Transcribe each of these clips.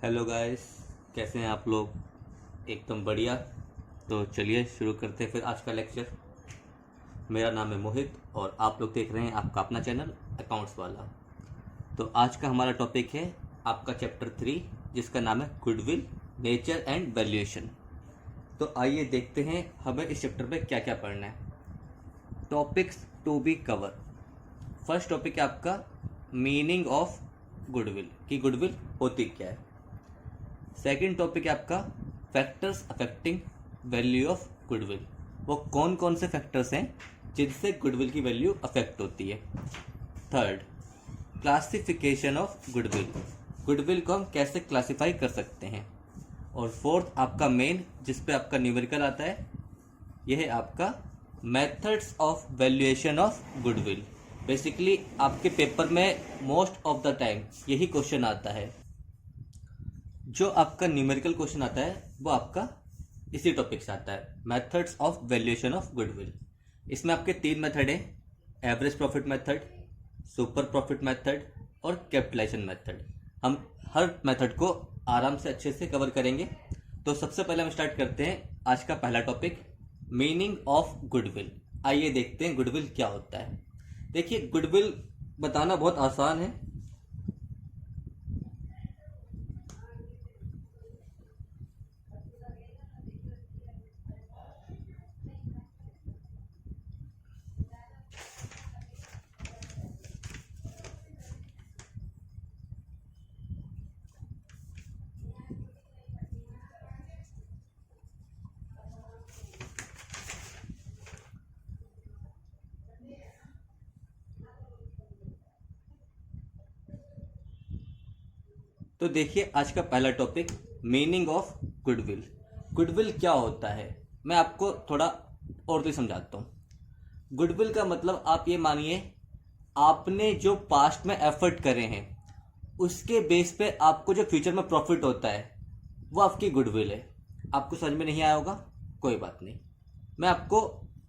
Hello guys, कैसे हैं आप लोग। एकदम बढ़िया। तो चलिए शुरू करते हैं फिर आज का लेक्चर। मेरा नाम है मोहित और आप लोग देख रहे हैं आपका अपना चैनल अकाउंट्स वाला। तो आज का हमारा टॉपिक है आपका चैप्टर 3, जिसका नाम है गुडविल, नेचर एंड वैल्यूएशन। तो आइए देखते हैं हमें इस चैप्टर में क्या क्या पढ़ना है। Topics to be cover. First topic है आपका मीनिंग ऑफ गुडविल, कि गुडविल होती क्या है। सेकंड टॉपिक है आपका factors affecting value of goodwill, वो कौन कौन से फैक्टर्स हैं जिनसे गुडविल की वैल्यू अफेक्ट होती है। Third, classification of goodwill, goodwill को हम कैसे क्लासिफाई कर सकते हैं। और फोर्थ आपका मेन, जिस पे आपका न्यूमेरिकल आता है, यह है आपका methods of valuation of goodwill. Basically आपके पेपर में मोस्ट ऑफ द टाइम यही क्वेश्चन आता है। जो आपका न्यूमेरिकल क्वेश्चन आता है वो आपका इसी टॉपिक से आता है, methods of valuation of goodwill. इसमें आपके 3 मेथड हैं, average profit method, super profit method और कैपिटलाइजेशन मेथड। हम हर मेथड को आराम से अच्छे से कवर करेंगे। तो सबसे पहले हम स्टार्ट करते हैं आज का पहला टॉपिक, मीनिंग ऑफ गुडविल। आइए देखते हैं गुडविल क्या होता है। देखिए, गुडविल बताना बहुत आसान है। तो देखिए आज का पहला topic, meaning of goodwill. Goodwill क्या होता है, मैं आपको थोड़ा और भी समझाता हूँ। गुडविल का मतलब आप ये मानिए, आपने जो पास्ट में एफर्ट करे हैं उसके बेस पे आपको जो फ्यूचर में प्रॉफिट होता है वो आपकी गुडविल है। आपको समझ में नहीं आया होगा, कोई बात नहीं, मैं आपको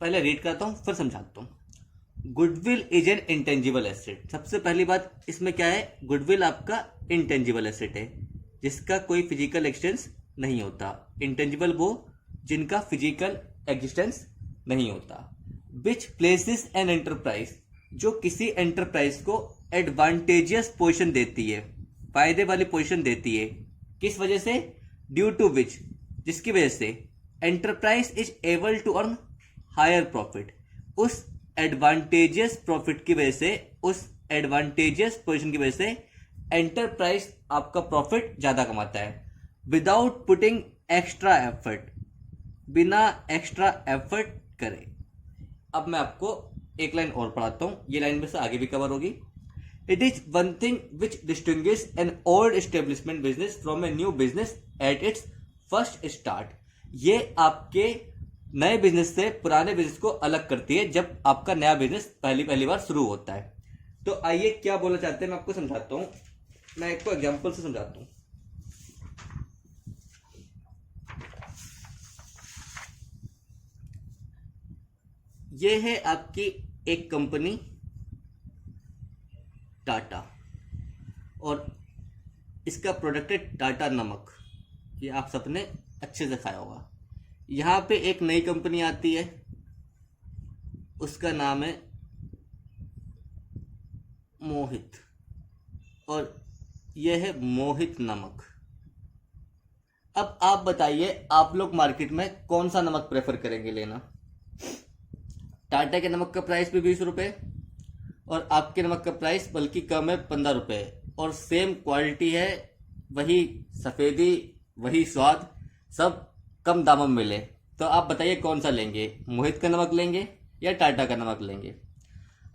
पहले रीड करता हूँ फिर समझाता हूँ। Goodwill is an intangible asset. सबसे पहली बात इसमें क्या है, गुडविल आपका इंटेंजिबल एसेट है जिसका कोई फिजिकल एक्सटेंस नहीं होता। इंटेंजिबल वो जिनका फिजिकल एग्जिस्टेंस नहीं होता। विच प्लेसेस एन एंटरप्राइज, जो किसी एंटरप्राइज को एडवांटेजियस पोजीशन देती है, फायदे वाली पोजीशन देती है। किस वजह से, ड्यू टू विच, जिसकी वजह से enterprise is able to earn higher profit. उस एडवांटेजियस प्रॉफिट की वजह से, उस एडवांटेजियस पोजीशन की वजह से एंटरप्राइज आपका प्रॉफिट ज्यादा कमाता है। विदाउट पुटिंग एक्स्ट्रा एफर्ट, बिना एक्स्ट्रा एफर्ट करे। अब मैं आपको एक लाइन और पढ़ाता हूं, ये लाइन में से आगे भी कवर होगी। It is one thing which distinguish an old establishment business from a new business at its first start. ये आपके नए बिजनेस से पुराने बिजनेस को अलग करती है जब आपका नया बिजनेस पहली बार शुरू होता है। तो आइए क्या बोलना चाहते हैं मैं आपको समझाता हूं, मैं आपको एग्जांपल से समझाता हूं। ये है आपकी एक कंपनी टाटा, और इसका प्रोडक्ट है टाटा नमक। ये आप सबने अच्छे से खाया होगा। यहाँ पे एक नई कंपनी आती है, उसका नाम है मोहित, और यह है मोहित नमक। अब आप बताइए, आप लोग मार्केट में कौन सा नमक प्रेफर करेंगे लेना। टाटा के नमक का प्राइस भी 20 रुपये और आपके नमक का प्राइस बल्कि कम है, 15 रुपये, और सेम क्वालिटी है, वही सफ़ेदी, वही स्वाद, सब कम दामों में मिले। तो आप बताइए कौन सा लेंगे, मोहित का नमक लेंगे या टाटा का नमक लेंगे।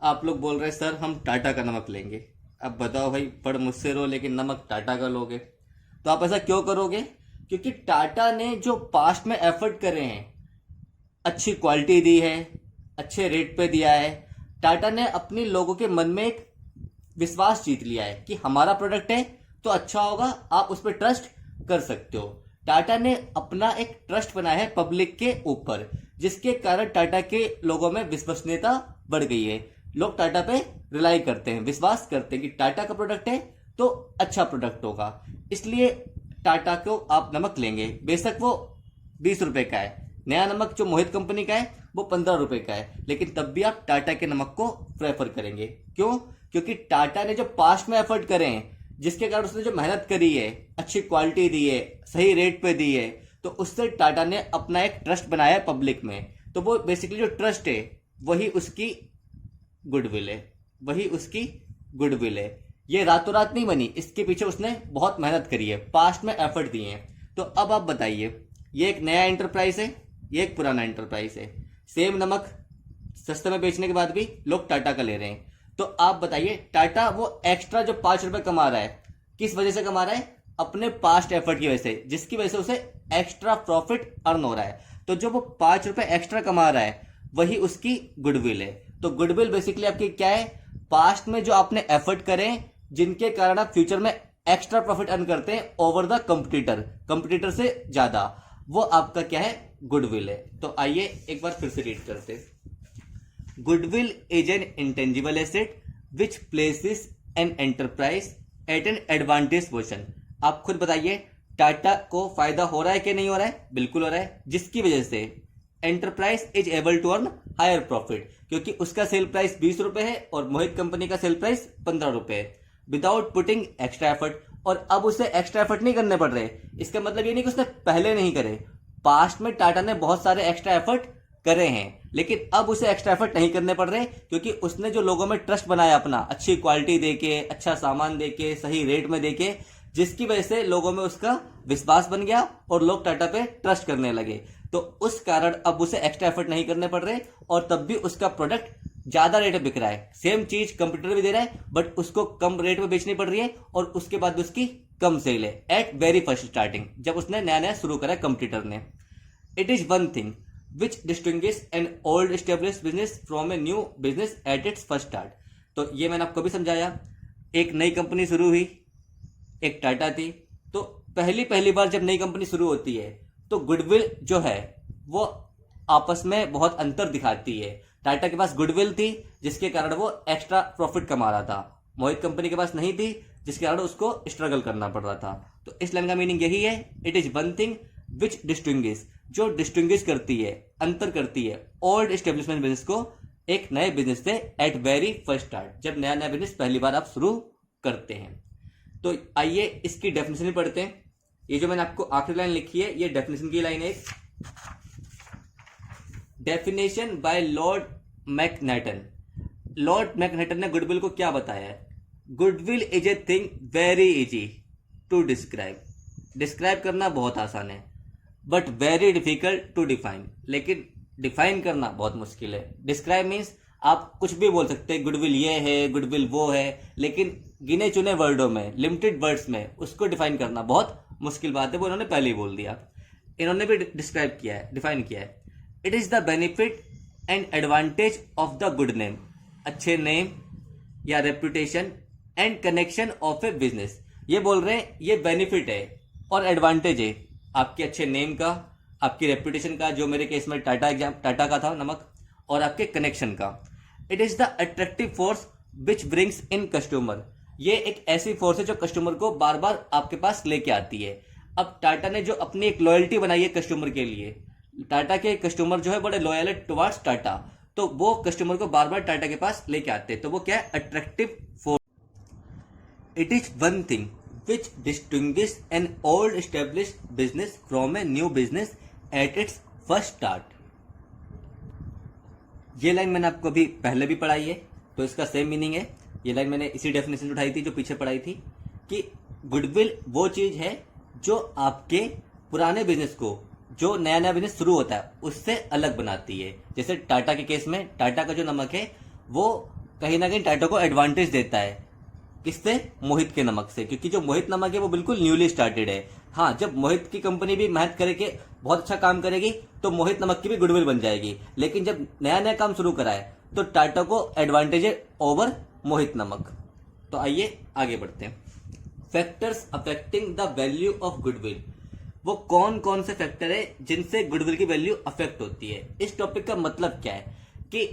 आप लोग बोल रहे हैं सर हम टाटा का नमक लेंगे। अब बताओ भाई, पढ़ मुझसे रो लेकिन नमक टाटा का लोगे। तो आप ऐसा क्यों करोगे, क्योंकि टाटा ने जो पास्ट में एफर्ट करे हैं, अच्छी क्वालिटी दी है, अच्छे रेट पे दिया है। टाटा ने अपने लोगों के मन में एक विश्वास जीत लिया है कि हमारा प्रोडक्ट है तो अच्छा होगा, आप उस पर ट्रस्ट कर सकते हो। टाटा ने अपना एक ट्रस्ट बनाया है पब्लिक के ऊपर, जिसके कारण टाटा के लोगों में विश्वसनीयता बढ़ गई है। लोग टाटा पे रिलाई करते हैं, विश्वास करते हैं कि टाटा का प्रोडक्ट है तो अच्छा प्रोडक्ट होगा। इसलिए टाटा को आप नमक लेंगे, बेशक वो 20 रुपए का है, नया नमक जो मोहित कंपनी का है वो 15 रुपए का है, लेकिन तब भी आप टाटा के नमक को प्रेफर करेंगे। क्यों? क्योंकि टाटा ने जो पास्ट में एफर्ट करे हैं, जिसके कारण उसने जो मेहनत करी है, अच्छी क्वालिटी दी है, सही रेट पे दी है, तो उससे टाटा ने अपना एक ट्रस्ट बनाया है पब्लिक में। तो वो बेसिकली जो ट्रस्ट है वही उसकी गुडविल है, वही उसकी गुडविल है। ये रातों रात नहीं बनी, इसके पीछे उसने बहुत मेहनत करी है, पास्ट में एफर्ट दिए हैं। तो अब आप बताइए, ये एक नया एंटरप्राइज है, ये एक पुराना एंटरप्राइज है, सेम नमक सस्ते में बेचने के बाद भी लोग टाटा का ले रहे हैं। तो आप बताइए, टाटा वो एक्स्ट्रा जो 5 रुपए कमा रहा है, किस वजह से कमा रहा है? अपने पास्ट एफर्ट की वजह से, जिसकी वजह से उसे एक्स्ट्रा प्रॉफिट अर्न हो रहा है। तो जो वो 5 रुपए एक्स्ट्रा कमा रहा है वही उसकी गुडविल है। तो गुडविल बेसिकली आपकी क्या है? पास्ट में जो आपने एफर्ट करे, जिनके कारण आप फ्यूचर में एक्स्ट्रा प्रॉफिट अर्न करते हैं ओवर द कंपटीटर से ज्यादा, वो आपका क्या है? गुडविल है। तो आइए एक बार फिर से रीड करते हैं। Goodwill is an intangible asset which places an enterprise at an advantage position. आप खुद बताइए, टाटा को फायदा हो रहा है कि नहीं हो रहा है? बिल्कुल हो रहा है, जिसकी वजह से enterprise is able to earn higher profit, क्योंकि उसका सेल प्राइस 20 रुपए है और मोहित कंपनी का सेल प्राइस 15 रुपए है, विदाउट पुटिंग एक्स्ट्रा एफर्ट। और अब उसे एक्स्ट्रा एफर्ट नहीं करने पड़ रहे। इसका मतलब ये नहीं कि उसने पहले नहीं करे, पास्ट में टाटा ने बहुत सारे एक्स्ट्रा एफर्ट करे हैं, लेकिन अब उसे एक्स्ट्रा एफर्ट नहीं करने पड़ रहे, क्योंकि उसने जो लोगों में ट्रस्ट बनाया अपना, अच्छी क्वालिटी देके, अच्छा सामान देके, सही रेट में देके, जिसकी वजह से लोगों में उसका विश्वास बन गया और लोग टाटा पे ट्रस्ट करने लगे। तो उस कारण अब उसे एक्स्ट्रा एफर्ट नहीं करने पड़ रहे और तब भी उसका प्रोडक्ट ज्यादा रेट में बिक रहा है। सेम चीज कंप्यूटर भी दे रहा है, बट उसको कम रेट में बेचनी पड़ रही है और उसके बाद उसकी कम सेल है एट वेरी फर्स्ट स्टार्टिंग, जब उसने नया नया शुरू करा कंप्यूटर ने। It is one thing which distinguish an old established business from a new business at its first start. तो ये मैंने आपको भी समझाया, एक नई कंपनी शुरू हुई, एक टाटा थी। तो पहली बार जब नई कंपनी शुरू होती है तो गुडविल जो है वो आपस में बहुत अंतर दिखाती है। टाटा के पास गुडविल थी जिसके कारण वो एक्स्ट्रा प्रॉफिट कमा रहा था, मोहित कंपनी के पास नहीं थी जिसके कारण उसको स्ट्रगल करना पड़ रहा था। तो इस लाइन का मीनिंग यही है, it is one thing which distinguish, जो डिस्टिंग्विश करती है, अंतर करती है ओल्ड एस्टेब्लिशमेंट बिजनेस को एक नए बिजनेस से एट वेरी फर्स्ट स्टार्ट, जब नया नया बिजनेस पहली बार आप शुरू करते हैं। तो आइए इसकी डेफिनेशन पढ़ते हैं। ये जो मैंने आपको आखिरी लाइन लिखी है, ये डेफिनेशन की लाइन है। Definition by Lord Macnaghten. Lord Macnaghten ने गुडविल को क्या बताया है? Goodwill is a thing very easy to describe. Describe करना बहुत आसान है, but very difficult to define. लेकिन डिफाइन करना बहुत मुश्किल है। डिस्क्राइब मीन्स आप कुछ भी बोल सकते हैं, गुडविल ये है, गुडविल वो है, लेकिन गिने चुने वर्डों में, लिमिटेड वर्ड्स में उसको डिफाइन करना बहुत मुश्किल बात है। वो इन्होंने पहले ही बोल दिया, इन्होंने भी डिस्क्राइब किया है, डिफाइन किया है। It is the benefit and advantage of the good name, अच्छे नेम या reputation and connection of A business. ये बोल रहे हैं ये बेनिफिट है और एडवांटेज है आपके अच्छे नेम का, आपकी रेपुटेशन का, जो मेरे केस में टाटा का था नमक, और आपके कनेक्शन का। It is the attractive force which brings in customer. ये एक ऐसी फोर्स है जो कस्टमर को बार बार आपके पास लेके आती है। अब टाटा ने जो अपनी एक लॉयल्टी बनाई है कस्टमर के लिए, टाटा के कस्टमर जो है बड़े लॉयल है टुवर्ड्स टाटा, तो वो कस्टमर को बार बार टाटा के पास लेके आते हैं। तो वो क्या है? Attractive force. It is one thing which distinguish an old established business from a new business at its first start. ये लाइन मैंने आपको अभी पहले भी पढ़ाई है, तो इसका सेम मीनिंग है। ये लाइन मैंने इसी डेफिनेशन उठाई थी जो पीछे पढ़ाई थी, कि गुडविल वो चीज है जो आपके पुराने बिजनेस को, जो नया नया बिजनेस शुरू होता है, उससे अलग बनाती है। जैसे टाटा के केस में टाटा का जो नमक है वो कहीं ना कहीं टाटा को एडवांटेज देता है। किससे? मोहित के नमक से, क्योंकि जो मोहित नमक है वो बिल्कुल न्यूली स्टार्टेड है। हाँ, जब मोहित की कंपनी भी मेहनत करके बहुत अच्छा काम करेगी तो मोहित नमक की भी गुडविल बन जाएगी, लेकिन जब नया नया काम शुरू करा है तो टाटा को एडवांटेज है ओवर मोहित नमक। तो आइए आगे बढ़ते हैं। Factors affecting the value of goodwill. वो कौन कौन से फैक्टर है जिनसे गुडविल की वैल्यू अफेक्ट होती है? इस टॉपिक का मतलब क्या है कि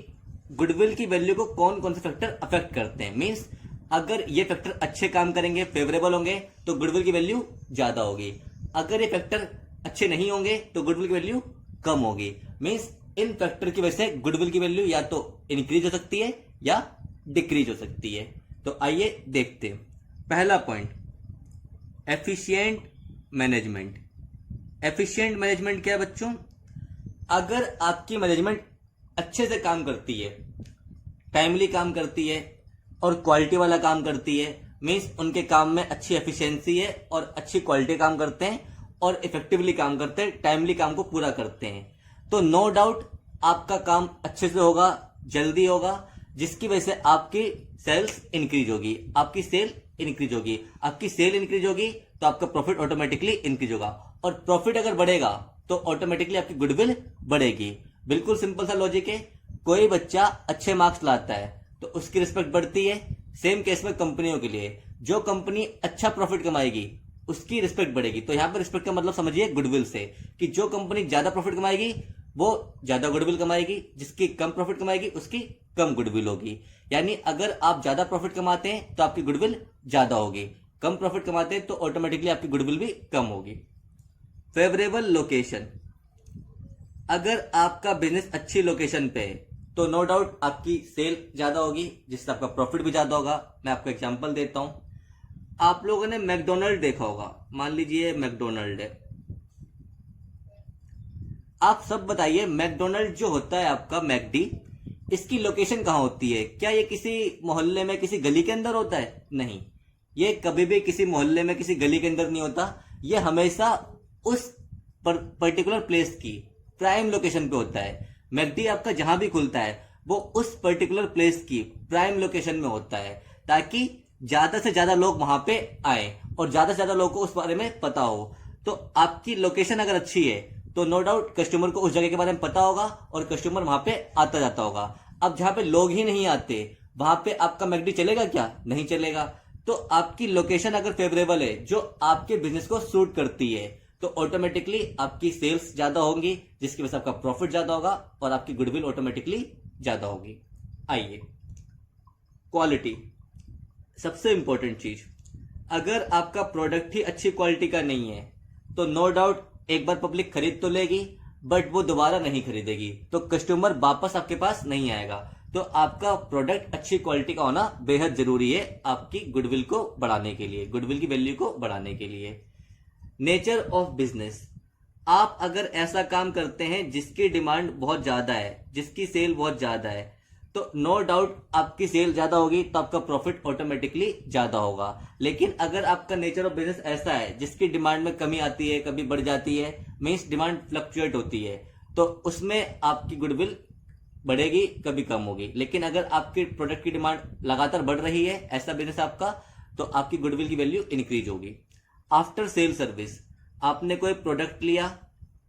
गुडविल की वैल्यू को कौन कौन से फैक्टर अफेक्ट करते हैं। मींस अगर ये फैक्टर अच्छे काम करेंगे, फेवरेबल होंगे, तो गुडविल की वैल्यू ज्यादा होगी। अगर ये फैक्टर अच्छे नहीं होंगे तो गुडविल की वैल्यू कम होगी। मीन्स इन फैक्टर की वजह से गुडविल की वैल्यू या तो इंक्रीज हो सकती है या डिक्रीज हो सकती है। तो आइए देखते हैं। पहला point, efficient management. Efficient management क्या है बच्चों? अगर आपकी मैनेजमेंट अच्छे से काम करती है, टाइमली काम करती है और क्वालिटी वाला काम करती है, मीन्स उनके काम में अच्छी एफिशिएंसी है और अच्छी क्वालिटी काम करते हैं और इफेक्टिवली काम करते हैं, टाइमली काम को पूरा करते हैं, तो नो डाउट आपका काम अच्छे से होगा, जल्दी होगा, जिसकी वजह से आपकी सेल्स इंक्रीज होगी, आपकी सेल इंक्रीज होगी। आपकी सेल इंक्रीज होगी तो आपका प्रॉफिट ऑटोमेटिकली इंक्रीज होगा, और प्रॉफिट अगर बढ़ेगा तो ऑटोमेटिकली आपकी गुडविल बढ़ेगी। बिल्कुल सिंपल सा लॉजिक है। कोई बच्चा अच्छे मार्क्स लाता है तो उसकी रिस्पेक्ट बढ़ती है। सेम केस में कंपनियों के लिए, जो कंपनी अच्छा प्रॉफिट कमाएगी उसकी रिस्पेक्ट बढ़ेगी। तो यहां पर रिस्पेक्ट का मतलब समझिए गुडविल से, कि जो कंपनी ज्यादा प्रॉफिट कमाएगी वो ज्यादा गुडविल कमाएगी, जिसकी कम प्रॉफिट कमाएगी उसकी कम गुडविल होगी। यानी अगर आप ज्यादा प्रॉफिट कमाते हैं तो आपकी गुडविल ज्यादा होगी, कम प्रॉफिट कमाते हैं तो ऑटोमेटिकली आपकी गुडविल भी कम होगी। Favourable location. अगर आपका बिजनेस अच्छी लोकेशन पे है तो नो डाउट आपकी सेल ज्यादा होगी, जिससे आपका प्रॉफिट भी ज्यादा होगा। मैं आपको एग्जांपल देता हूं। आप लोगों ने मैकडोनल्ड देखा होगा, मान लीजिए मैकडोनल्ड है। आप सब बताइए, मैकडोनल्ड जो होता है आपका मैकडी, इसकी लोकेशन कहां होती है? क्या ये किसी मोहल्ले में किसी गली के अंदर होता है? नहीं, ये कभी भी किसी मोहल्ले में किसी गली के अंदर नहीं होता। ये हमेशा उस पर्टिकुलर प्लेस की प्राइम लोकेशन पे होता है। मैकडी आपका जहां भी खुलता है वो उस पर्टिकुलर प्लेस की प्राइम लोकेशन में होता है, ताकि ज्यादा से ज्यादा लोग वहां पे आए और ज्यादा से ज्यादा लोगों को उस बारे में पता हो। तो आपकी लोकेशन अगर अच्छी है तो नो डाउट कस्टमर को उस जगह के बारे में पता होगा और कस्टमर वहां पे आता जाता होगा। अब जहां पे लोग ही नहीं आते वहां पे आपका मैकडी चलेगा क्या? नहीं चलेगा। तो आपकी लोकेशन अगर फेवरेबल है, जो आपके बिजनेस को सूट करती है, तो ऑटोमेटिकली आपकी सेल्स ज्यादा होंगी, जिसकी वजह से आपका प्रॉफिट ज्यादा होगा और आपकी गुडविल ऑटोमेटिकली ज्यादा होगी। आइए, क्वालिटी, सबसे इंपॉर्टेंट चीज। अगर आपका प्रोडक्ट ही अच्छी क्वालिटी का नहीं है तो नो डाउट एक बार पब्लिक खरीद तो लेगी, बट वो दोबारा नहीं खरीदेगी, तो कस्टमर वापस आपके पास नहीं आएगा। तो आपका प्रोडक्ट अच्छी क्वालिटी का होना बेहद जरूरी है आपकी गुडविल को बढ़ाने के लिए, गुडविल की वैल्यू को बढ़ाने के लिए। Nature of business. आप अगर ऐसा काम करते हैं जिसकी डिमांड बहुत ज्यादा है, जिसकी सेल बहुत ज्यादा है, तो नो डाउट आपकी सेल ज्यादा होगी तो आपका प्रॉफिट ऑटोमेटिकली ज्यादा होगा। लेकिन अगर आपका नेचर ऑफ बिजनेस ऐसा है जिसकी डिमांड में कमी आती है, कभी बढ़ जाती है, मीन्स डिमांड फ्लक्चुएट होती है, तो उसमें आपकी गुडविल बढ़ेगी, कभी कम होगी। लेकिन अगर आपके प्रोडक्ट की डिमांड लगातार बढ़ रही है, ऐसा बिजनेस आपका, तो आपकी गुडविल की वैल्यू इंक्रीज होगी। After sale service. आपने कोई प्रोडक्ट लिया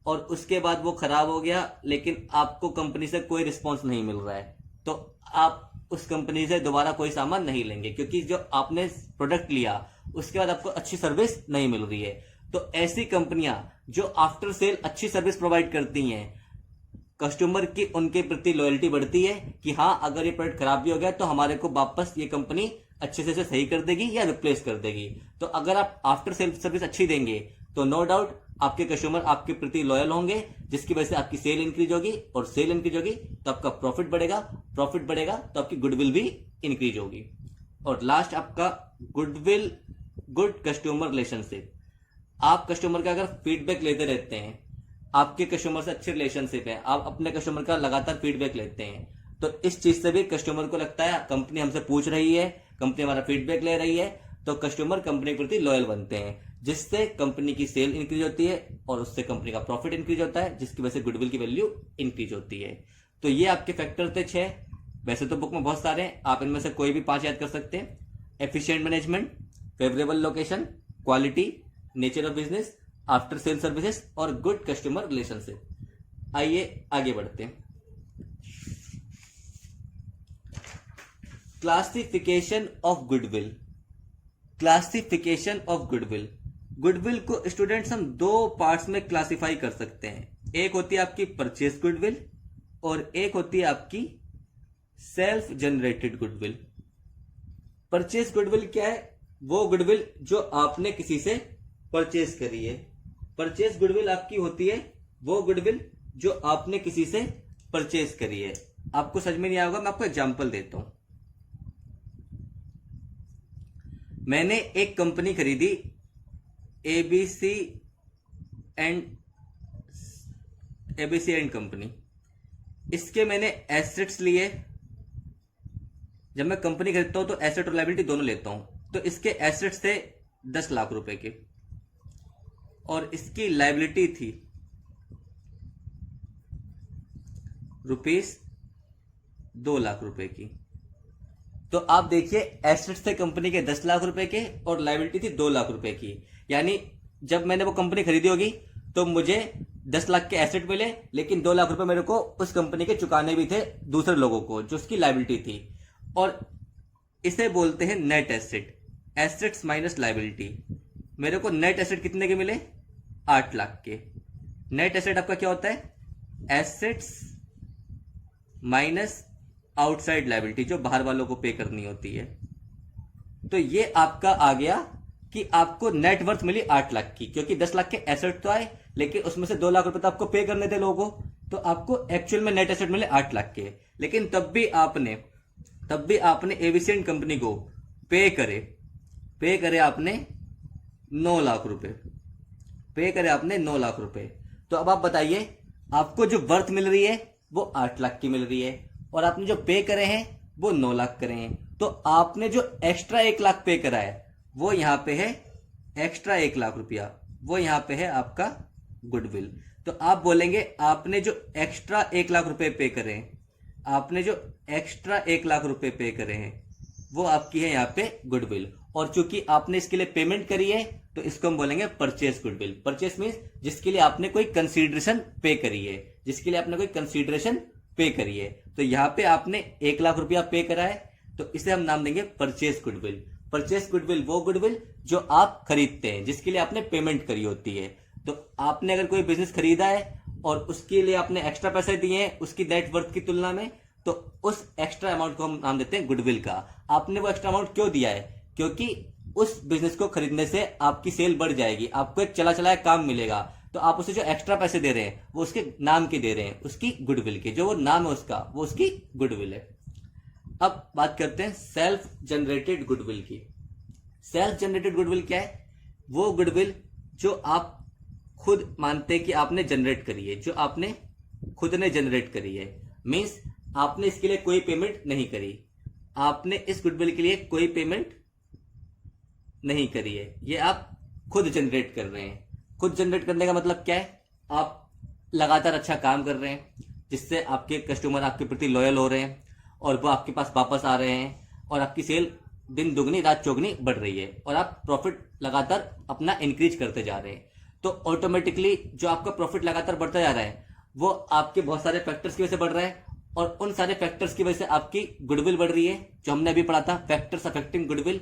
और उसके बाद वो खराब हो गया, लेकिन आपको कंपनी से कोई रिस्पॉन्स नहीं मिल रहा है, तो आप उस कंपनी से दोबारा कोई सामान नहीं लेंगे, क्योंकि जो आपने प्रोडक्ट लिया उसके बाद आपको अच्छी सर्विस नहीं मिल रही है। तो ऐसी कंपनियां जो आफ्टर सेल अच्छी सर्विस प्रोवाइड करती हैं, कस्टमर की उनके प्रति लॉयल्टी बढ़ती है कि हाँ, अगर ये प्रोडक्ट खराब भी हो गया तो हमारे को वापस ये कंपनी अच्छे से सही कर देगी या रिप्लेस कर देगी। तो अगर आप आफ्टर सेल सर्विस अच्छी देंगे तो नो डाउट आपके कस्टमर आपके प्रति लॉयल होंगे, जिसकी वजह से आपकी सेल इंक्रीज होगी, और सेल इंक्रीज होगी तो आपका प्रॉफिट बढ़ेगा, प्रॉफिट बढ़ेगा तो आपकी गुडविल भी इंक्रीज होगी। और लास्ट आपका गुडविल, गुड कस्टमर रिलेशनशिप। आप कस्टमर का अगर फीडबैक लेते रहते हैं, आपके कस्टमर से अच्छे रिलेशनशिप है, आप अपने कस्टमर का लगातार फीडबैक लेते हैं, तो इस चीज से भी कस्टमर को लगता है कंपनी हमसे पूछ रही है, कंपनी हमारा फीडबैक ले रही है, तो कस्टमर कंपनी के प्रति लॉयल बनते हैं, जिससे कंपनी की सेल इंक्रीज होती है और उससे कंपनी का प्रॉफिट इंक्रीज होता है, जिसकी वजह से गुडविल की वैल्यू इंक्रीज होती है। तो ये आपके फैक्टर थे 6। वैसे तो बुक में बहुत सारे हैं, आप इनमें से कोई भी 5 याद कर सकते हैं। Efficient management, favourable location, quality, nature of business, after sale services और गुड कस्टमर रिलेशनशिप। आइए आगे बढ़ते हैं। Classification of goodwill. Classification of goodwill. Goodwill को स्टूडेंट्स हम 2 पार्ट्स में क्लासिफाई कर सकते हैं। एक होती है आपकी परचेज गुडविल और एक होती है आपकी self generated goodwill. Purchase goodwill क्या है? वो गुडविल जो आपने किसी से परचेज करी है। परचेज गुडविल आपकी होती है वो गुडविल जो आपने किसी से परचेज करी है। आपको समझ में नहीं आएगा, मैं आपको एग्जांपल देता हूं। मैंने एक कंपनी खरीदी एबीसी एंड कंपनी। इसके मैंने एसेट्स लिए। जब मैं कंपनी खरीदता हूं तो एसेट और लायबिलिटी दोनों लेता हूं। तो इसके एसेट्स थे 10 लाख रुपए के और इसकी लायबिलिटी थी ₹2 लाख रुपए की। तो आप देखिए, एसेट्स थे कंपनी के 10 लाख रुपए के और लायबिलिटी थी 2 लाख रुपए की। यानी जब मैंने वो कंपनी खरीदी होगी तो मुझे 10 लाख के एसेट मिले, लेकिन 2 लाख रुपए मेरे को उस कंपनी के चुकाने भी थे दूसरे लोगों को जो उसकी लायबिलिटी थी। और इसे बोलते हैं net asset, assets minus liability. मेरे को नेट एसेट कितने के मिले? 8 लाख के। नेट एसेट आपका क्या होता है? एसेट्स माइनस आउटसाइड लायबिलिटी, जो बाहर वालों को पे करनी होती है। तो ये आपका आ गया कि आपको नेट वर्थ मिली 8 लाख की, क्योंकि 10 लाख के एसेट तो आए लेकिन उसमें से 2 लाख रुपए तो आपको पे करने थे लोगों को। तो आपको एक्चुअल में नेट एसेट मिले 8 लाख के। लेकिन तब भी आपने एविसेंट कंपनी को पे करे आपने 9 लाख रुपए। तो अब आप बताइए, आपको जो वर्थ मिल रही है वो 8 लाख की मिल रही है और आपने जो पे करे हैं वो 9 लाख करे हैं। तो आपने जो एक्स्ट्रा 1 लाख पे करा है वो यहां पे है एक्स्ट्रा 1 लाख रुपया, वो यहां पे है आपका गुडविल। तो आप बोलेंगे आपने जो एक्स्ट्रा 1 लाख रुपए पे करे हैं, वो आपकी है यहाँ पे गुडविल। और चूंकि आपने इसके लिए पेमेंट करी है तो इसको हम बोलेंगे परचेस गुडविल। परचेस मीन्स जिसके लिए आपने कोई कंसीडरेशन पे करी है, तो यहाँ पे आपने 1 लाख रुपया पे करा है, तो इसे हम नाम देंगे परचेस गुडविल। परचेस गुडविल वो गुडविल जो आप खरीदते हैं, जिसके लिए आपने पेमेंट करी होती है। तो आपने अगर कोई बिजनेस खरीदा है और उसके लिए आपने एक्स्ट्रा पैसे दिए हैं उसकी नेट वर्थ की तुलना में, तो उस एक्स्ट्रा अमाउंट को हम नाम देते हैं गुडविल का। आपने वो एक्स्ट्रा अमाउंट क्यों दिया है? क्योंकि उस बिजनेस को खरीदने से आपकी सेल बढ़ जाएगी, आपको एक चला चलाया काम मिलेगा। तो आप उसे जो एक्स्ट्रा पैसे दे रहे हैं वो उसके नाम के दे रहे हैं, उसकी गुडविल के। जो वो नाम है उसका, वो उसकी गुडविल है। अब बात करते हैं सेल्फ जनरेटेड गुडविल की। सेल्फ जनरेटेड गुडविल क्या है? वो गुडविल जो आप खुद मानते हैं कि आपने जनरेट करी है, जो आपने खुद ने जनरेट करी है। मीन्स आपने इसके लिए कोई पेमेंट नहीं करी, आपने इस गुडविल के लिए कोई पेमेंट नहीं करी है, ये आप खुद जनरेट कर रहे हैं। खुद जनरेट करने का मतलब क्या है? आप लगातार अच्छा काम कर रहे हैं जिससे आपके कस्टमर आपके प्रति लॉयल हो रहे हैं और वो आपके पास वापस आ रहे हैं और आपकी सेल दिन दुगनी रात चौगनी बढ़ रही है और आप प्रॉफिट लगातार अपना इंक्रीज करते जा रहे हैं। तो ऑटोमेटिकली जो आपका प्रॉफिट लगातार बढ़ता जा रहा है वो आपके बहुत सारे फैक्टर्स की वजह से बढ़ रहा है और उन सारे फैक्टर्स की वजह से आपकी गुडविल बढ़ रही है, जो हमने अभी पढ़ा था, फैक्टर्स अफेक्टिंग गुडविल।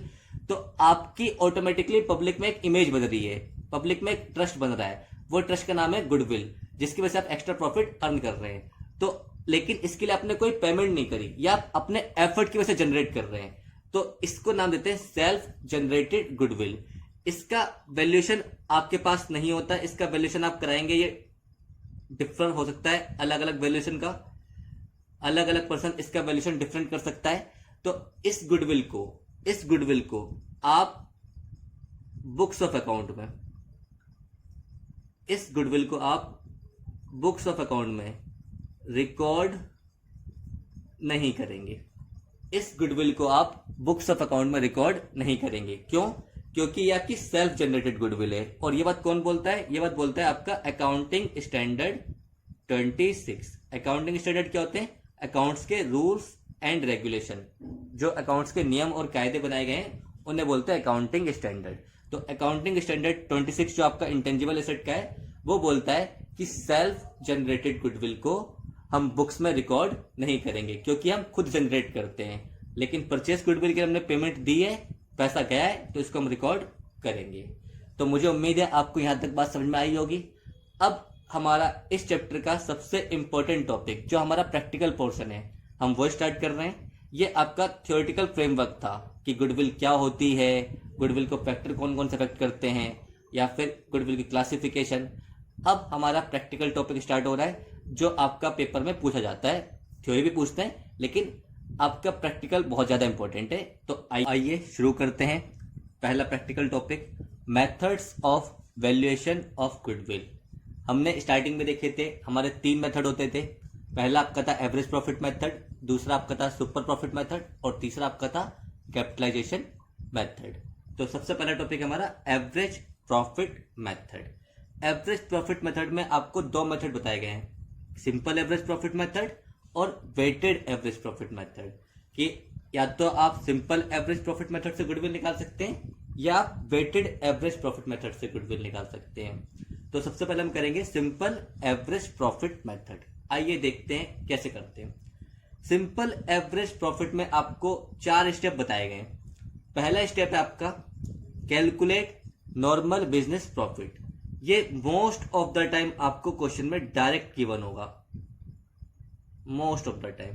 तो आपकी ऑटोमेटिकली पब्लिक में एक इमेज बन रही है, पब्लिक में एक ट्रस्ट बन रहा है, वो ट्रस्ट का नाम है गुडविल, जिसकी वजह से आप एक्स्ट्रा प्रॉफिट अर्न कर रहे हैं। तो लेकिन इसके लिए आपने कोई पेमेंट नहीं करी, या आप अपने एफर्ट की वजह से जनरेट कर रहे हैं, तो इसको नाम देते हैं सेल्फ जनरेटेड गुडविल। इसका वैल्यूएशन आपके पास नहीं होता, इसका वैल्यूएशन आप कराएंगे, ये डिफरेंट हो सकता है, अलग अलग वैल्यूएशन का, अलग अलग पर्सन इसका वैल्यूएशन डिफरेंट कर सकता है। तो इस गुडविल को आप बुक्स ऑफ अकाउंट में रिकॉर्ड नहीं करेंगे। क्यों? क्योंकि ये आपकी सेल्फ जनरेटेड गुडविल है। और ये बात कौन बोलता है? ये बात बोलता है आपका अकाउंटिंग स्टैंडर्ड 26। अकाउंटिंग स्टैंडर्ड क्या होते हैं? अकाउंट्स के रूल्स एंड रेगुलेशन, जो अकाउंट्स के नियम और कायदे बनाए गए हैं उन्हें बोलते हैं अकाउंटिंग स्टैंडर्ड। तो अकाउंटिंग स्टैंडर्ड 26 जो आपका इंटेंजिबल एसेट का है, वो बोलता है कि सेल्फ जनरेटेड गुडविल को हम बुक्स में रिकॉर्ड नहीं करेंगे क्योंकि हम खुद जनरेट करते हैं। लेकिन परचेस गुडविल के हमने पेमेंट दी है, पैसा गया है, तो इसको हम रिकॉर्ड करेंगे। तो मुझे उम्मीद है आपको यहां तक बात समझ में आई होगी। अब हमारा इस चैप्टर का सबसे इंपॉर्टेंट टॉपिक, जो हमारा प्रैक्टिकल पोर्शन है, हम वो स्टार्ट कर रहे हैं। ये आपका थ्योरेटिकल फ्रेमवर्क था कि गुडविल क्या होती है, गुडविल को फैक्टर कौन कौन से अफेक्ट करते हैं, या फिर गुडविल की क्लासिफिकेशन। अब हमारा प्रैक्टिकल टॉपिक स्टार्ट हो रहा है जो आपका पेपर में पूछा जाता है। थ्योरी भी पूछते हैं लेकिन आपका प्रैक्टिकल बहुत ज़्यादा इंपॉर्टेंट है। तो आइए शुरू करते हैं। पहला practical topic, methods of valuation of goodwill. हमने स्टार्टिंग में देखे थे हमारे 3 मेथड होते थे। पहला आपका था एवरेज प्रॉफिट मेथड, दूसरा आपका था सुपर प्रॉफिट मेथड और तीसरा आपका था कैपिटलाइजेशन मेथड। तो सबसे पहला टॉपिक हमारा average profit method. Average profit method में आपको 2 मेथड बताए गए हैं, सिंपल एवरेज प्रॉफिट मेथड और वेटेड एवरेज प्रॉफिट मेथड। कि या तो आप सिंपल एवरेज प्रॉफिट मेथड से गुडविल निकाल सकते हैं या आप वेटेड एवरेज प्रॉफिट मेथड से गुडविल निकाल सकते हैं। तो सबसे पहले हम करेंगे सिंपल एवरेज प्रॉफिट मेथड। आइए देखते हैं कैसे करते हैं। सिंपल एवरेज प्रॉफिट में आपको 4 स्टेप बताए गए हैं। पहला स्टेप है आपका कैलकुलेट नॉर्मल बिजनेस प्रॉफिट। ये मोस्ट ऑफ द टाइम आपको क्वेश्चन में डायरेक्ट गिवन होगा, most of the time.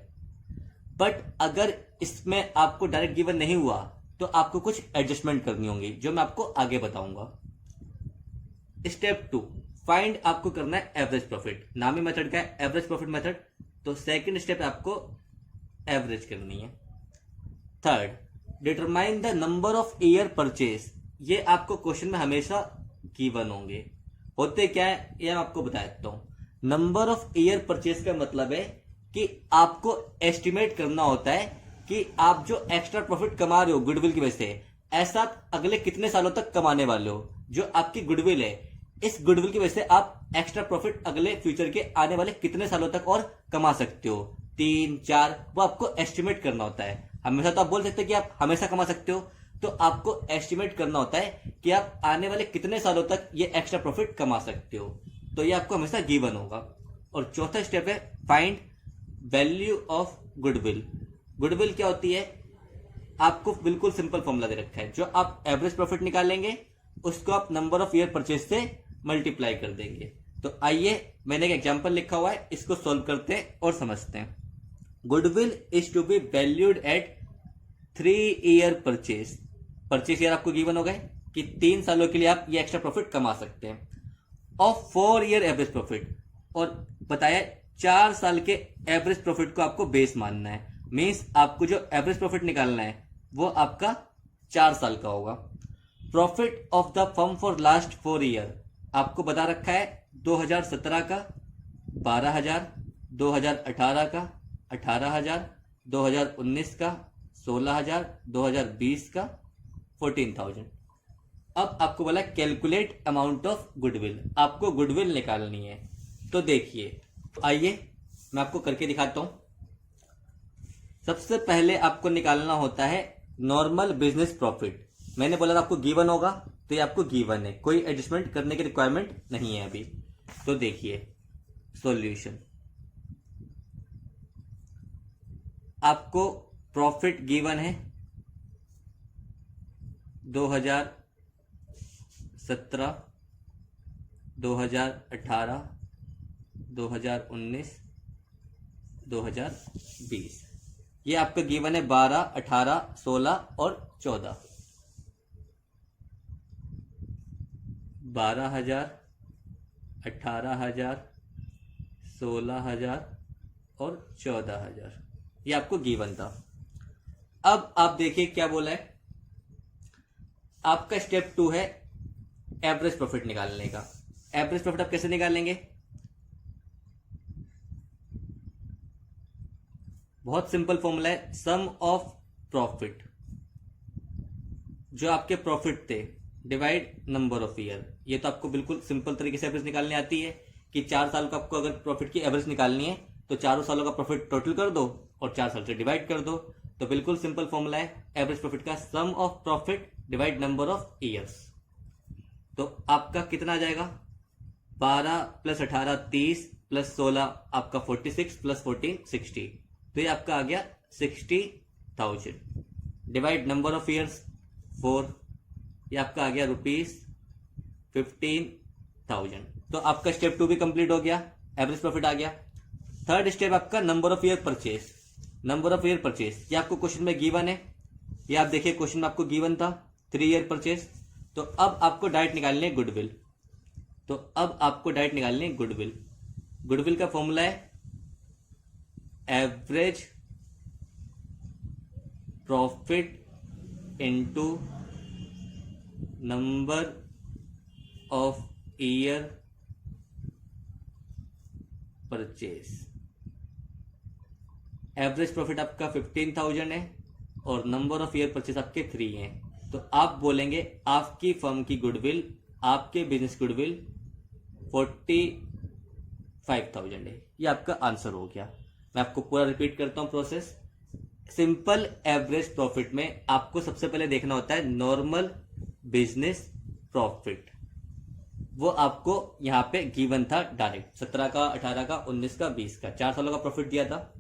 But अगर इसमें आपको डायरेक्ट गिवन नहीं हुआ तो आपको कुछ एडजस्टमेंट करनी होंगी जो मैं आपको आगे बताऊंगा। स्टेप 2, फाइंड आपको करना है एवरेज प्रॉफिट। नाम ही मेथड का है एवरेज प्रॉफिट मेथड, तो सेकंड स्टेप आपको एवरेज करनी है। Third, determine the number of year purchase. ये आपको क्वेश्चन में हमेशा गिवन होंगे। होते क्या है ये मैं आपको बता देता हूं। नंबर ऑफ ईयर परचेज का मतलब है कि आपको एस्टिमेट करना होता है कि आप जो एक्स्ट्रा प्रॉफिट कमा रहे हो गुडविल की वजह से, ऐसा अगले कितने सालों तक कमाने वाले हो। जो आपकी गुडविल है, इस गुडविल की वजह से आप एक्स्ट्रा प्रॉफिट अगले फ्यूचर के आने वाले कितने सालों तक और कमा सकते हो, 3, 4, वो आपको एस्टिमेट करना होता है। हमेशा तो आप बोल सकते हैं कि आप हमेशा कमा सकते हो, तो आपको एस्टिमेट करना होता है कि आप आने वाले कितने सालों तक ये एक्स्ट्रा प्रॉफिट कमा सकते हो। तो ये आपको हमेशा गिवन होगा। और चौथा स्टेप है find value of goodwill. Goodwill क्या होती है, आपको बिल्कुल सिंपल फॉर्मूला दे रखा है। जो आप एवरेज प्रॉफिट निकालेंगे उसको आप नंबर ऑफ ईयर परचेज से मल्टीप्लाई कर देंगे। तो आइए, मैंने एक एग्जांपल लिखा हुआ है, इसको सॉल्व करते हैं और समझते हैं। Goodwill is to be valued at 3 year purchase. Purchase year आपको गिवन हो गए कि 3 सालों के लिए आप ये एक्स्ट्रा प्रॉफिट कमा सकते हैं। ऑफ 4 ईयर एवरेज प्रॉफिट, और बताया 4 साल के एवरेज प्रॉफिट को आपको बेस मानना है। मीन्स आपको जो एवरेज प्रॉफिट निकालना है वो आपका 4 साल का होगा। Profit of the firm for last 4 year आपको बता रखा है 2017 का 12,000, 2018 का 18,000, 2019 का 16,000, 2020 का 14,000। अब आपको बोला कैलकुलेट अमाउंट ऑफ गुडविल, आपको गुडविल निकालनी है। तो देखिए, आइए मैं आपको करके दिखाता हूं। सबसे पहले आपको निकालना होता है नॉर्मल बिजनेस प्रॉफिट। मैंने बोला था आपको गिवन होगा, तो ये आपको गिवन है, कोई एडजस्टमेंट करने की रिक्वायरमेंट नहीं है अभी। तो देखिए सॉल्यूशन, आपको प्रॉफिट गिवन है 2017, 2018, 2019, 2020। ये आपका गिवन है 12, 18, 16 और 14। 12,000, 18,000, 16,000 और 14,000, ये आपको गिवन था। अब आप देखिए क्या बोला है। आपका स्टेप 2 है एवरेज प्रॉफिट निकालने का। एवरेज प्रॉफिट आप कैसे निकालेंगे, बहुत सिंपल फॉर्मूला है, सम ऑफ प्रॉफिट, जो आपके प्रॉफिट थे, डिवाइड नंबर ऑफ ईयर। ये तो आपको बिल्कुल सिंपल तरीके से एवरेज निकालनी आती है कि 4 साल का आपको अगर प्रॉफिट की एवरेज निकालनी है तो 4 सालों का प्रॉफिट टोटल कर दो और 4 साल से डिवाइड कर दो। तो बिल्कुल सिंपल फॉर्मूला है एवरेज प्रॉफिट का, sum of profit divide number of years. तो आपका कितना आ जाएगा, 12 + 18 30 + 16 आपका 46 + 14 60। तो ये आपका आ गया 60,000 डिवाइड नंबर ऑफ ईयर्स 4, ये आपका आ गया ₹15,000। तो आपका स्टेप 2 भी कंप्लीट हो गया, एवरेज प्रॉफिट आ गया। थर्ड स्टेप आपका number of year purchase. Number of year purchase ये आपको क्वेश्चन में गिवन है, ये आप देखिए क्वेश्चन में आपको गिवन था 3 ईयर परचेज। तो अब आपको डायरेक्ट निकालनी है गुडविल। तो अब आपको डायरेक्ट निकालनी है गुडविल। गुडविल का फॉर्मूला है average profit into number of year purchase. Average profit आपका 15,000 है और नंबर ऑफ ईयर परचेज आपके 3 हैं। तो आप बोलेंगे आपकी फर्म की गुडविल, आपके बिजनेस गुडविल 45,000 है। ये आपका आंसर हो गया। मैं आपको पूरा रिपीट करता हूं प्रोसेस। सिंपल एवरेज प्रॉफिट में आपको सबसे पहले देखना होता है नॉर्मल बिजनेस प्रॉफिट। वो आपको यहां पे गिवन था डायरेक्ट 17 का, 18 का, 19 का, 20 का, 4 सालों का प्रॉफिट दिया था।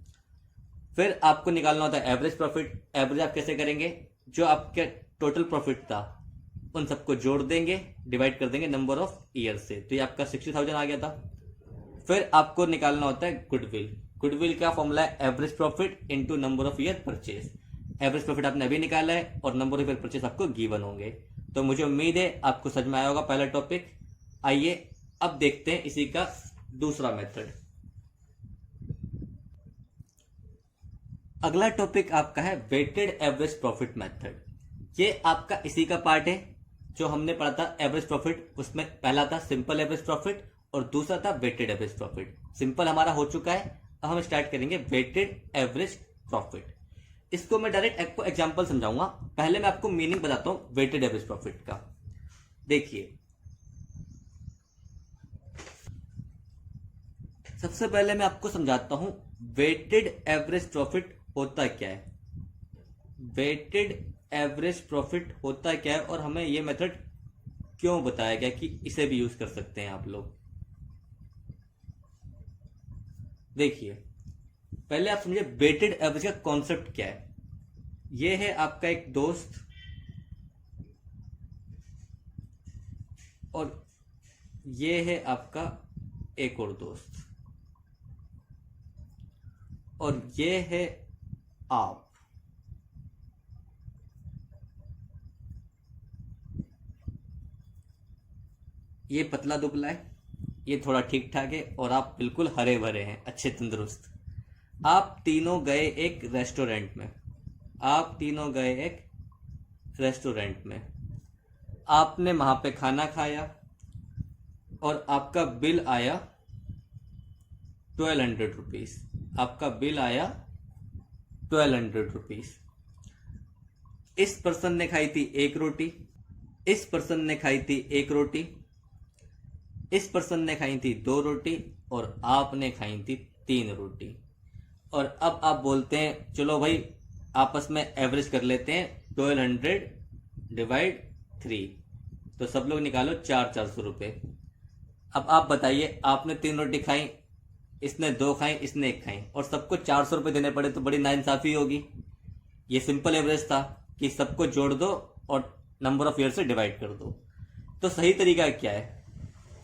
फिर आपको निकालना होता है एवरेज प्रॉफिट। एवरेज आप कैसे करेंगे, जो आपके टोटल प्रॉफिट था उन सबको जोड़ देंगे, डिवाइड कर देंगे नंबर ऑफ ईयर से। तो ये आपका 60,000 आ गया था। फिर आपको निकालना होता है गुडविल। गुडविल का फॉर्मूला है average profit into number of year purchase. Average profit आपने अभी निकाला है और नंबर ऑफ ईयर परचेज आपको गिवन होंगे। तो मुझे उम्मीद है आपको समझ में आया होगा पहला टॉपिक। आइए अब देखते हैं इसी का दूसरा मेथड। अगला टॉपिक आपका है वेटेड एवरेज प्रॉफिट मेथड। ये आपका इसी का पार्ट है जो हमने पढ़ा था एवरेज प्रॉफिट। उसमें पहला था सिंपल एवरेज प्रॉफिट और दूसरा था वेटेड एवरेज प्रॉफिट। सिंपल हमारा हो चुका है, अब हम स्टार्ट करेंगे वेटेड एवरेज प्रॉफिट। इसको मैं डायरेक्ट आपको एग्जांपल समझाऊंगा। पहले मैं आपको मीनिंग बताता हूं वेटेड एवरेज प्रॉफिट का। देखिए, सबसे पहले मैं आपको समझाता हूं वेटेड एवरेज प्रॉफिट होता क्या है। वेटेड एवरेज प्रॉफिट होता क्या है और हमें यह मेथड क्यों बताया गया कि इसे भी यूज कर सकते हैं आप लोग। देखिए, पहले आप समझिए वेटेड एवरेज का कॉन्सेप्ट क्या है। यह है आपका एक दोस्त और यह है आपका एक और दोस्त और ये है आप। ये पतला दुबला है, ये थोड़ा ठीक ठाक है और आप बिल्कुल हरे भरे हैं, अच्छे तंदुरुस्त। आप तीनों गए एक रेस्टोरेंट में। आप तीनों गए एक रेस्टोरेंट में, आपने वहां पे खाना खाया और आपका बिल आया 1200 रुपीज। आपका बिल आया 1200 रुपीज। इस पर्सन ने खाई थी एक रोटी, इस पर्सन ने खाई थी एक रोटी, इस पर्सन ने खाई थी 2 रोटी और आपने खाई थी 3 रोटी। और अब आप बोलते हैं चलो भाई आपस में एवरेज कर लेते हैं 1200 डिवाइड 3। तो सब लोग निकालो 400 रुपए। अब आप बताइए, आपने 3 रोटी खाई, इसने 2 खाई, इसने 1 खाई और सबको 400 रुपए देने पड़े तो बड़ी नाइंसाफी होगी। ये सिंपल एवरेज था कि सबको जोड़ दो और नंबर ऑफ ईयर से डिवाइड कर दो। तो सही तरीका क्या है,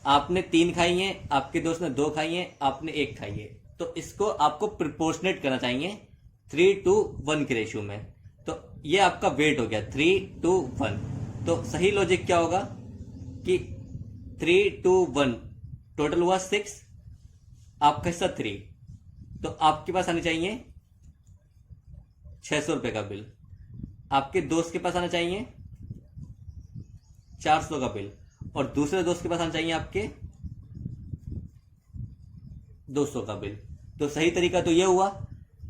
आपने 3 खाई हैं, आपके दोस्त ने 2 खाई हैं, आपने 1 खाई है। तो इसको आपको प्रिपोर्शनेट करना चाहिए 3:1 के रेशियो में। तो ये आपका वेट हो गया 3:1। तो सही लॉजिक क्या होगा कि 3:1 टोटल हुआ 6, आपका हिस्सा 3। तो आपके पास आने चाहिए 600 रुपए का बिल, आपके दोस्त के पास आना चाहिए 400 का बिल और दूसरे दोस्त के पास आना चाहिए आपके 200 का बिल। तो सही तरीका तो यह हुआ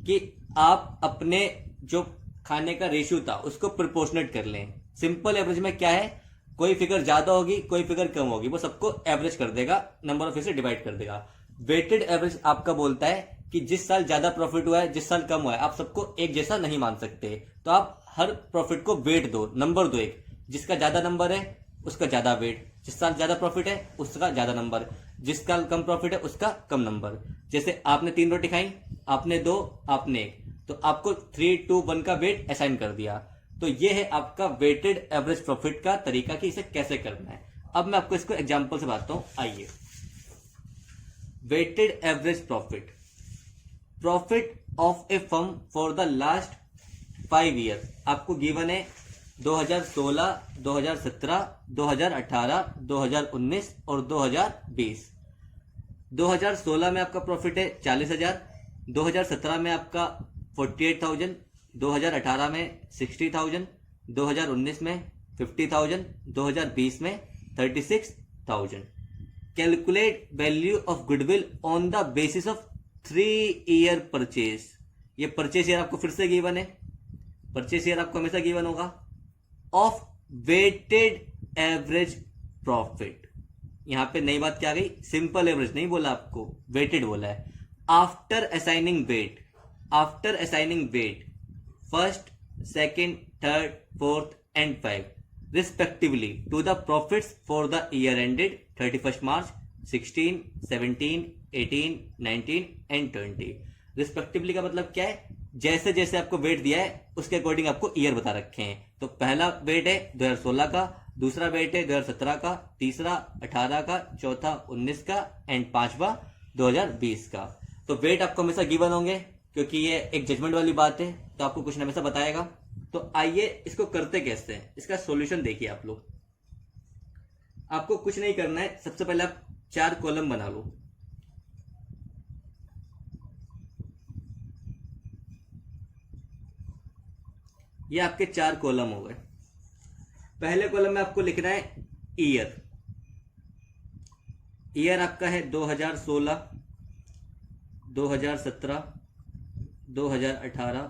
कि आप अपने जो खाने का रेशियो था उसको प्रोपोर्शनेट कर लें। सिंपल एवरेज में क्या है, कोई फिगर ज्यादा होगी कोई फिगर कम होगी, वो सबको एवरेज कर देगा, नंबर ऑफ ईयर से डिवाइड कर देगा। वेटेड एवरेज आपका बोलता है कि जिस साल ज्यादा प्रॉफिट हुआ है जिस साल कम हुआ है, आप सबको एक जैसा नहीं मान सकते। तो आप हर प्रॉफिट को वेट दो, नंबर दो एक, जिसका ज्यादा नंबर है उसका ज्यादा वेट, जिस साल ज्यादा प्रॉफिट है उसका ज्यादा नंबर, जिस साल कम प्रॉफिट है उसका कम नंबर। जैसे आपने 3 रोटी खाई, आपने 2, आपने 1, तो आपको 3:1 का वेट असाइन कर दिया। तो ये है आपका वेटेड एवरेज प्रॉफिट का तरीका कि इसे कैसे करना है। अब मैं आपको इसको एग्जांपल से बताता हूं। आइए, weighted average profit, profit of a firm for the last 5 year आपको गिवन है 2016, 2017, 2018, 2019 और 2020। 2016 में आपका प्रॉफिट है 40,000, 2017 में आपका 48,000, 2018 में 60,000, 2019 में 50,000, 2020 में 36,000। Calculate value of goodwill on the basis of 3 year purchase. ये परचेज ईयर आपको फिर से गिवन है, परचेज ईयर आपको हमेशा गिवन होगा। ऑफ वेटेड एवरेज प्रॉफिट, यहां पे नई बात क्या गई, सिंपल एवरेज नहीं बोला आपको, वेटेड बोला है। After assigning weight, after assigning weight first, second, third, fourth and 5 respectively to the profits for the year ended 31 March 16, 17, 18, 19 and 20। Respectively का मतलब क्या है, जैसे जैसे आपको वेट दिया है उसके अकॉर्डिंग आपको ईयर बता रखे हैं। तो पहला वेट है 2016 का, दूसरा वेट है 2017 का, तीसरा 18 का, चौथा 19 का एंड पांचवा 2020 का। तो वेट आपको हमेशा गिवन होंगे क्योंकि ये एक जजमेंट वाली बात है, तो आपको कुछ हमेशा बताएगा। तो आइए इसको करते कैसे हैं, इसका सॉल्यूशन देखिए आप लोग। आपको कुछ नहीं करना है, सबसे पहले आप 4 कॉलम बना लो। ये आपके 4 कॉलम हो गए। पहले कॉलम में आपको लिखना है ईयर। ईयर आपका है 2016, 2017, 2018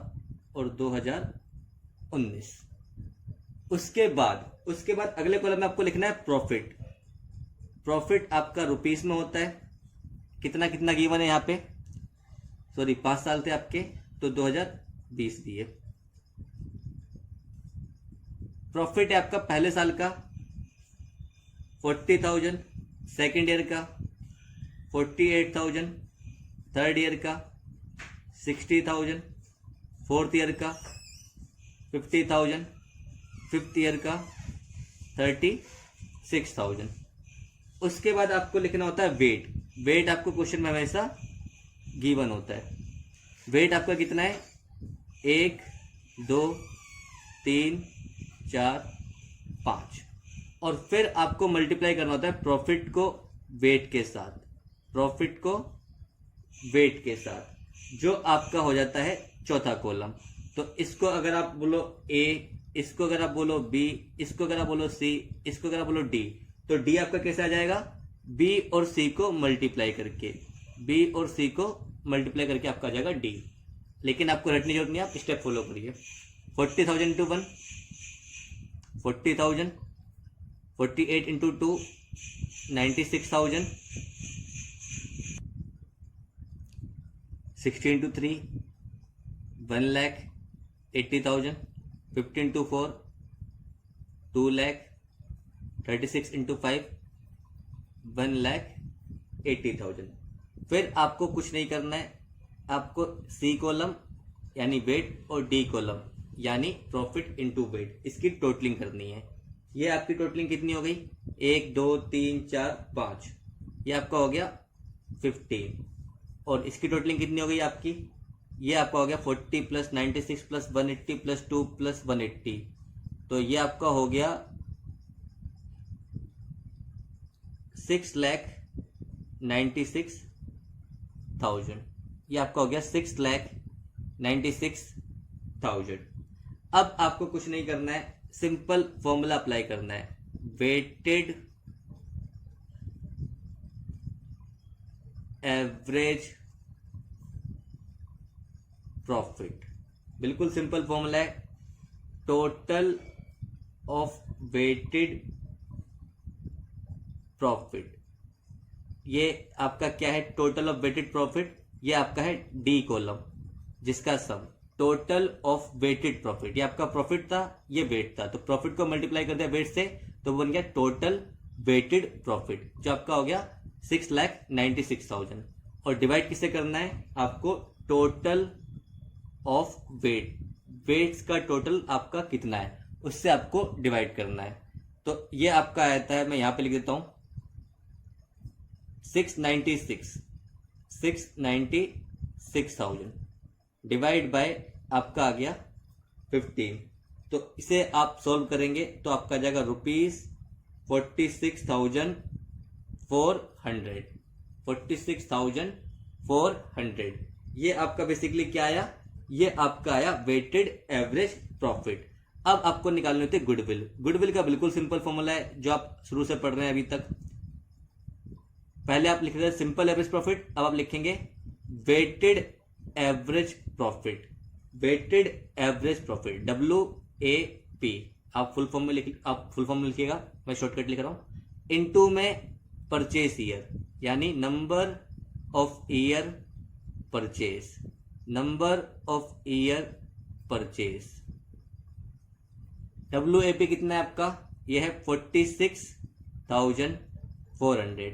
और 2019। उसके बाद अगले कॉलम में आपको लिखना है प्रॉफिट। प्रॉफिट आपका रुपीस में होता है, कितना कितना गिवन है यहाँ पे, सॉरी 5 साल थे आपके तो 2020 दिए। प्रॉफिट है आपका पहले साल का 40,000, सेकेंड ईयर का 48,000, थर्ड ईयर का 60,000, फोर्थ ईयर का 50,000, फिफ्थ ईयर का 36,000। उसके बाद आपको लिखना होता है वेट। वेट आपको क्वेश्चन में हमेशा गिवन होता है। वेट आपका कितना है, 1, 2, 3, 4, 5 और फिर आपको मल्टीप्लाई करना होता है प्रॉफिट को वेट के साथ, प्रॉफिट को वेट के साथ, जो आपका हो जाता है चौथा कॉलम। तो इसको अगर आप बोलो ए, इसको अगर आप बोलो बी, इसको अगर आप बोलो सी, इसको अगर आप बोलो डी, तो डी आपका कैसे आ जाएगा, बी और सी को मल्टीप्लाई करके, बी और सी को मल्टीप्लाई करके आपका आ जाएगा डी। लेकिन आपको रटने की जरूरत नहीं, आप स्टेप फॉलो करिए। 40,000 into 1 40,000, 48 into 2 96,000, 60 into 3 1,80,000, 50 into 4 2 lakh, 36 into 5 1,80,000। फिर आपको कुछ नहीं करना है, आपको सी कॉलम यानी वेट और डी कॉलम यानी प्रॉफिट इनटू वेट, इसकी टोटलिंग करनी है। ये आपकी टोटलिंग कितनी हो गई, 1 2 3 4 5, ये आपका हो गया 15। और इसकी टोटलिंग कितनी हो गई आपकी, ये आपका हो गया 40 प्लस 96 प्लस 180 प्लस 2 प्लस 180, तो ये आपका हो गया 6,96,000। ये आपका हो गया 6,96,000। अब आपको कुछ नहीं करना है, सिंपल फॉर्मूला अप्लाई करना है, वेटेड एवरेज प्रॉफिट। बिल्कुल सिंपल फॉर्मूला है, टोटल ऑफ वेटेड प्रॉफिट। ये आपका क्या है, टोटल ऑफ वेटेड प्रॉफिट, ये आपका है डी कॉलम जिसका sum total of weighted profit. ये आपका प्रॉफिट था, ये वेट था, तो प्रॉफिट को मल्टीप्लाई कर दिया वेट से तो बन गया टोटल वेटेड प्रॉफिट, जो आपका हो गया 6,96,000। और डिवाइड किससे करना है, आपको टोटल ऑफ वेट, वेट्स का टोटल आपका कितना है उससे आपको डिवाइड करना है। तो ये आपका आता है, मैं यहां पे लिख देता हूं 696,000 डिवाइड बाय आपका आ गया 15। तो इसे आप सॉल्व करेंगे तो आपका आ जाएगा ₹46,400। 46,400 ये आपका बेसिकली क्या आया, ये आपका आया वेटेड एवरेज प्रॉफिट। अब आपको निकालने होते गुडविल। गुडविल का बिल्कुल सिंपल फॉर्मूला है जो आप शुरू से पढ़ रहे हैं अभी तक। पहले आप लिख रहे थे सिंपल एवरेज प्रॉफिट, अब आप लिखेंगे weighted average profit. Weighted average profit WAP आप फुल फॉर्म में लिखिएगा, मैं शॉर्टकट लिख रहा हूं। इनटू में परचेस ईयर यानी number of year purchase, number of year purchase. WAP कितना है आपका, यह है 46,400।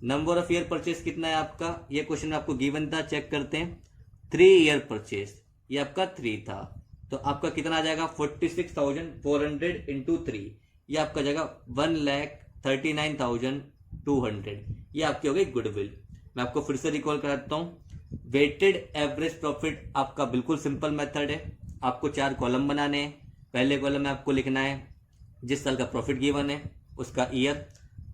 नंबर ऑफ ईयर परचेस कितना है आपका, यह क्वेश्चन में आपको गिवन था, चेक करते हैं। 3 ईयर परचेस, ये आपका 3 था, तो आपका कितना आ जाएगा 46,400 इंटू 3, ये आपका जाएगा 1,39,200। ये आपकी हो गई गुडविल। मैं आपको फिर से रिकॉल कराता हूं। वेटेड एवरेज प्रॉफिट आपका बिल्कुल सिंपल मेथड है। आपको 4 कॉलम बनाने हैं। पहले कॉलम में आपको लिखना है जिस साल का प्रॉफिट गिवन है उसका ईयर।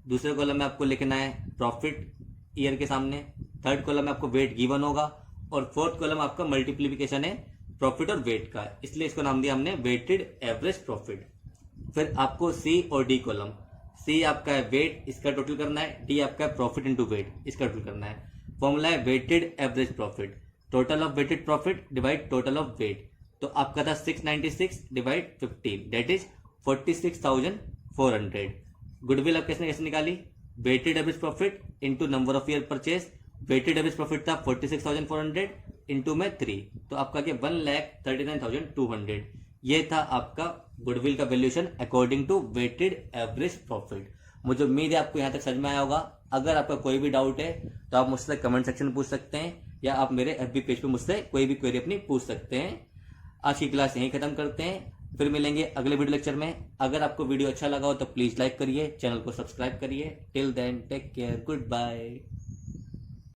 दूसरे कॉलम में आपको लिखना है प्रॉफिट ईयर के सामने। थर्ड कॉलम में आपको वेट गिवन होगा और फोर्थ कॉलम आपका मल्टीप्लीकेशन है प्रॉफिट और वेट का, इसलिए इसको नाम दिया हमने वेटेड एवरेज प्रॉफिट। फिर आपको सी और डी कॉलम, सी आपका है वेट, इसका टोटल करना है। डी आपका है प्रॉफिट इंटू वेट, इसका टोटल करना है। फॉर्मूला है weighted average profit, total of weighted profit divide total of weight. तो आपका था 696 डिवाइड 15 दैट इज 46,400। गुडविल आप कैसे निकाली, weighted average profit into number of year purchase. Weighted average profit था 46,400 इंटू में 3, तो आपका क्या 1,39,200। ये था आपका गुडविल का valuation according to weighted average profit. मुझे उम्मीद है आपको यहाँ तक समझ में आया होगा। अगर आपका कोई भी डाउट है तो आप मुझसे कमेंट सेक्शन में पूछ सकते हैं या आप मेरे FB पेज पे मुझसे कोई भी क्वेरी अपनी पूछ सकते हैं। आज की क्लास यहीं खत्म करते हैं, फिर मिलेंगे अगले वीडियो लेक्चर में। अगर आपको वीडियो अच्छा लगा हो तो प्लीज लाइक करिए, चैनल को सब्सक्राइब करिए। Till then take care, good bye.